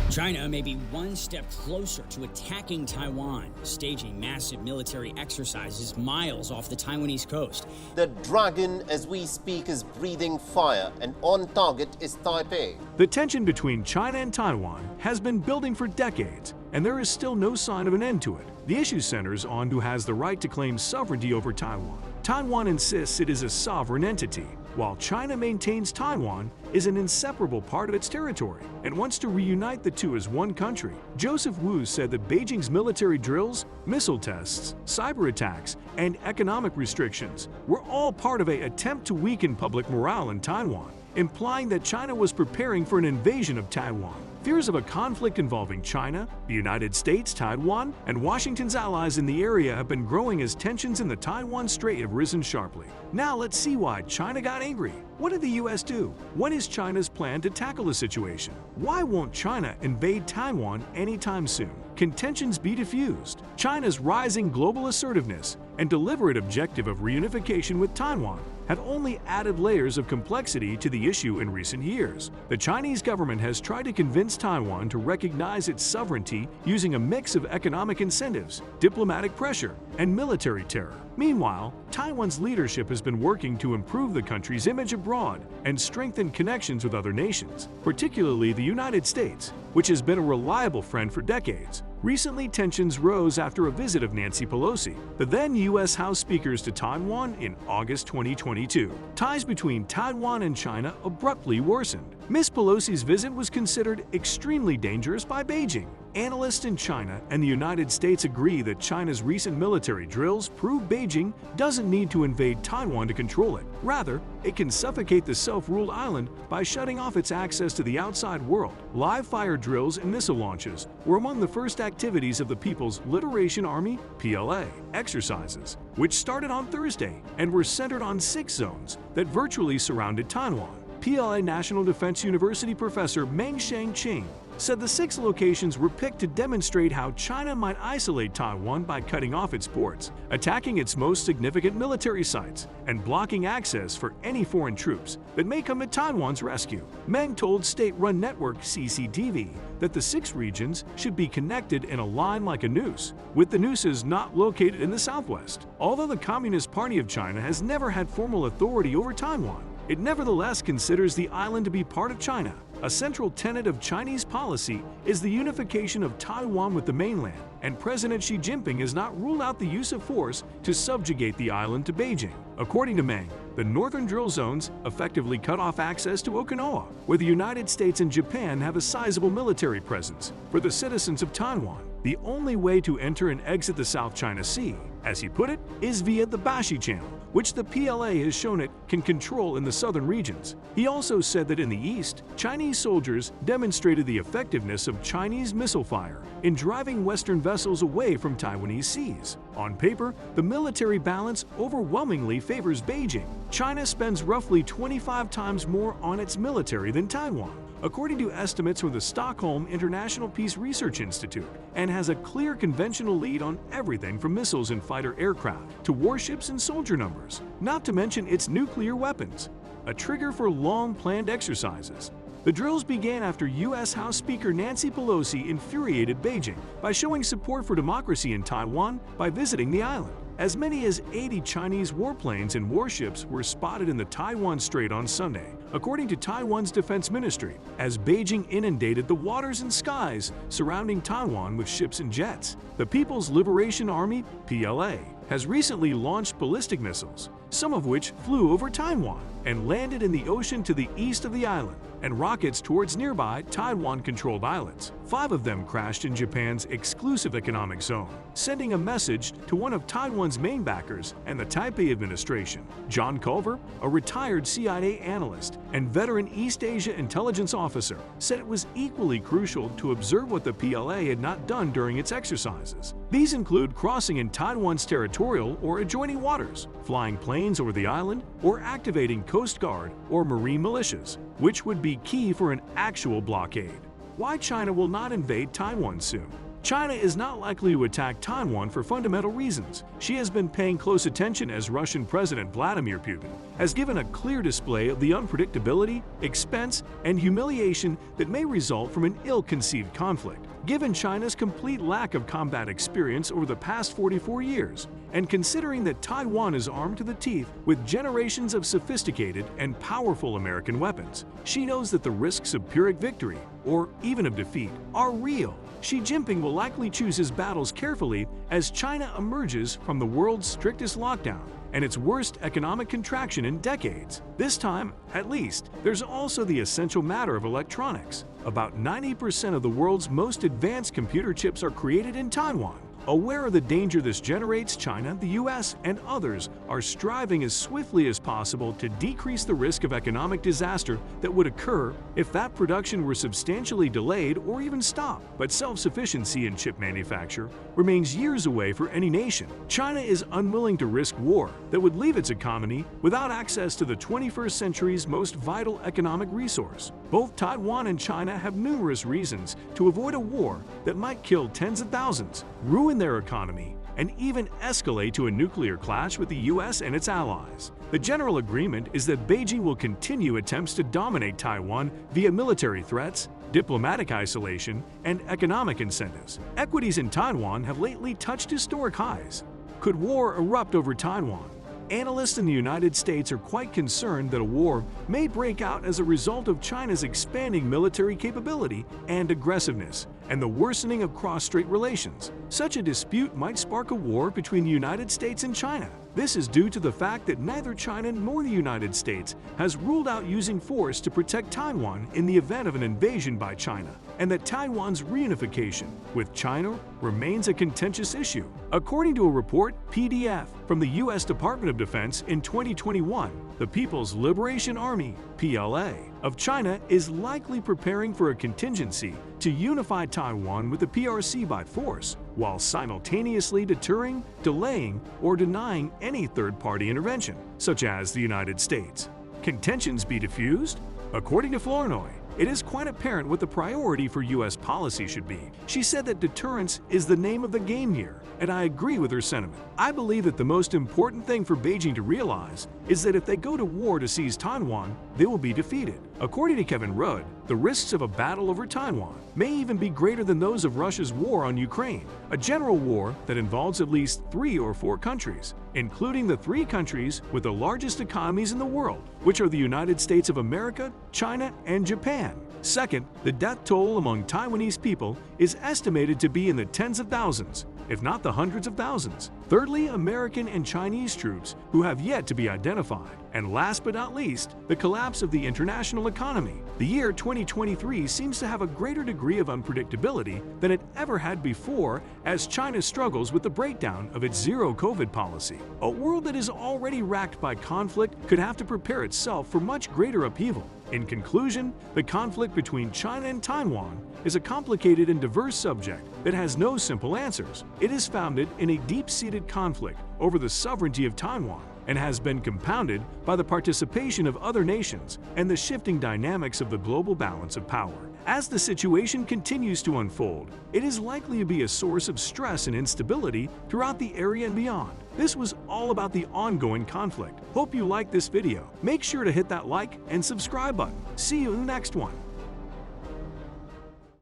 China may be one step closer to attacking Taiwan, staging massive military exercises miles off the Taiwanese coast. The dragon, as we speak, is breathing fire, and on target is Taipei. The tension between China and Taiwan has been building for decades, and there is still no sign of an end to it. The issue centers on who has the right to claim sovereignty over Taiwan. Taiwan insists it is a sovereign entity, while China maintains Taiwan is an inseparable part of its territory and wants to reunite the two as one country. Joseph Wu said that Beijing's military drills, missile tests, cyber attacks, and economic restrictions were all part of an attempt to weaken public morale in Taiwan, implying that China was preparing for an invasion of Taiwan. Fears of a conflict involving China, the United States, Taiwan, and Washington's allies in the area have been growing as tensions in the Taiwan Strait have risen sharply. Now let's see why China got angry. What did the U.S. do? What is China's plan to tackle the situation? Why won't China invade Taiwan anytime soon? Can tensions be diffused? China's rising global assertiveness and deliberate objective of reunification with Taiwan have only added layers of complexity to the issue in recent years. The Chinese government has tried to convince Taiwan to recognize its sovereignty using a mix of economic incentives, diplomatic pressure, and military terror. Meanwhile, Taiwan's leadership has been working to improve the country's image abroad and strengthen connections with other nations, particularly the United States, which has been a reliable friend for decades. Recently, tensions rose after a visit of Nancy Pelosi, the then U.S. House Speaker, to Taiwan in August 2022. Ties between Taiwan and China abruptly worsened. Ms. Pelosi's visit was considered extremely dangerous by Beijing. Analysts in China and the United States agree that China's recent military drills prove Beijing doesn't need to invade Taiwan to control it. Rather, it can suffocate the self-ruled island by shutting off its access to the outside world. Live-fire drills and missile launches were among the first activities of the People's Liberation Army (PLA) exercises, which started on Thursday and were centered on 6 zones that virtually surrounded Taiwan. PLA National Defense University professor Meng Shang-Ching said the 6 locations were picked to demonstrate how China might isolate Taiwan by cutting off its ports, attacking its most significant military sites, and blocking access for any foreign troops that may come to Taiwan's rescue. Meng told state-run network CCTV that the 6 regions should be connected in a line like a noose, with the nooses not located in the southwest. Although the Communist Party of China has never had formal authority over Taiwan, it nevertheless considers the island to be part of China. A central tenet of Chinese policy is the unification of Taiwan with the mainland, and President Xi Jinping has not ruled out the use of force to subjugate the island to Beijing. According to Meng, the northern drill zones effectively cut off access to Okinawa, where the United States and Japan have a sizable military presence. For the citizens of Taiwan, the only way to enter and exit the South China Sea, as he put it, is via the Bashi Channel, which the PLA has shown it can control in the southern regions. He also said that in the east, Chinese soldiers demonstrated the effectiveness of Chinese missile fire in driving Western vessels away from Taiwanese seas. On paper, the military balance overwhelmingly favors Beijing. China spends roughly 25 times more on its military than Taiwan, according to estimates from the Stockholm International Peace Research Institute, and has a clear conventional lead on everything from missiles and fighter aircraft to warships and soldier numbers, not to mention its nuclear weapons, a trigger for long-planned exercises. The drills began after U.S. House Speaker Nancy Pelosi infuriated Beijing by showing support for democracy in Taiwan by visiting the island. As many as 80 Chinese warplanes and warships were spotted in the Taiwan Strait on Sunday, according to Taiwan's defense ministry, as Beijing inundated the waters and skies surrounding Taiwan with ships and jets. The People's Liberation Army (PLA) has recently launched ballistic missiles, some of which flew over Taiwan and landed in the ocean to the east of the island, and rockets towards nearby Taiwan-controlled islands. 5 of them crashed in Japan's exclusive economic zone, sending a message to one of Taiwan's main backers and the Taipei administration. John Culver, a retired CIA analyst and veteran East Asia intelligence officer, said it was equally crucial to observe what the PLA had not done during its exercises. These include crossing in Taiwan's territorial or adjoining waters, flying planes over the island, or activating Coast Guard or marine militias, which would be key for an actual blockade. Why China will not invade Taiwan soon? China is not likely to attack Taiwan for fundamental reasons. She has been paying close attention as Russian President Vladimir Putin has given a clear display of the unpredictability, expense, and humiliation that may result from an ill-conceived conflict. Given China's complete lack of combat experience over the past 44 years, and considering that Taiwan is armed to the teeth with generations of sophisticated and powerful American weapons, she knows that the risks of Pyrrhic victory, or even of defeat, are real. Xi Jinping will likely choose his battles carefully as China emerges from the world's strictest lockdown and its worst economic contraction in decades. This time, at least, there's also the essential matter of electronics. About 90% of the world's most advanced computer chips are created in Taiwan. Aware of the danger this generates, China, the US, and others are striving as swiftly as possible to decrease the risk of economic disaster that would occur if that production were substantially delayed or even stopped. But self-sufficiency in chip manufacture remains years away for any nation. China is unwilling to risk war that would leave its economy without access to the 21st century's most vital economic resource. Both Taiwan and China have numerous reasons to avoid a war that might kill tens of thousands, ruin their economy, and even escalate to a nuclear clash with the US and its allies. The general agreement is that Beijing will continue attempts to dominate Taiwan via military threats, diplomatic isolation, and economic incentives. Equities in Taiwan have lately touched historic highs. Could war erupt over Taiwan? Analysts in the United States are quite concerned that a war may break out as a result of China's expanding military capability and aggressiveness, and the worsening of cross-strait relations. Such a dispute might spark a war between the United States and China. This is due to the fact that neither China nor the United States has ruled out using force to protect Taiwan in the event of an invasion by China, and that Taiwan's reunification with China remains a contentious issue. According to a report, PDF, from the U.S. Department of Defense in 2021, the People's Liberation Army, PLA, of China is likely preparing for a contingency to unify Taiwan with the PRC by force, while simultaneously deterring, delaying, or denying any third-party intervention, such as the United States. Can tensions be diffused? According to Flournoy, it is quite apparent what the priority for U.S. policy should be. She said that deterrence is the name of the game here, and I agree with her sentiment. I believe that the most important thing for Beijing to realize is that if they go to war to seize Taiwan, they will be defeated. According to Kevin Rudd, the risks of a battle over Taiwan may even be greater than those of Russia's war on Ukraine, a general war that involves at least 3 or 4 countries, including the 3 countries with the largest economies in the world, which are the United States of America, China, and Japan. Second, the death toll among Taiwanese people is estimated to be in the tens of thousands, if not the hundreds of thousands. Thirdly, American and Chinese troops who have yet to be identified. And last but not least, the collapse of the international economy. The year 2023 seems to have a greater degree of unpredictability than it ever had before as China struggles with the breakdown of its zero-COVID policy. A world that is already racked by conflict could have to prepare itself for much greater upheaval. In conclusion, the conflict between China and Taiwan is a complicated and diverse subject that has no simple answers. It is founded in a deep-seated conflict over the sovereignty of Taiwan and has been compounded by the participation of other nations and the shifting dynamics of the global balance of power. As the situation continues to unfold, it is likely to be a source of stress and instability throughout the area and beyond. This was all about the ongoing conflict. Hope you liked this video. Make sure to hit that like and subscribe button. See you in the next one.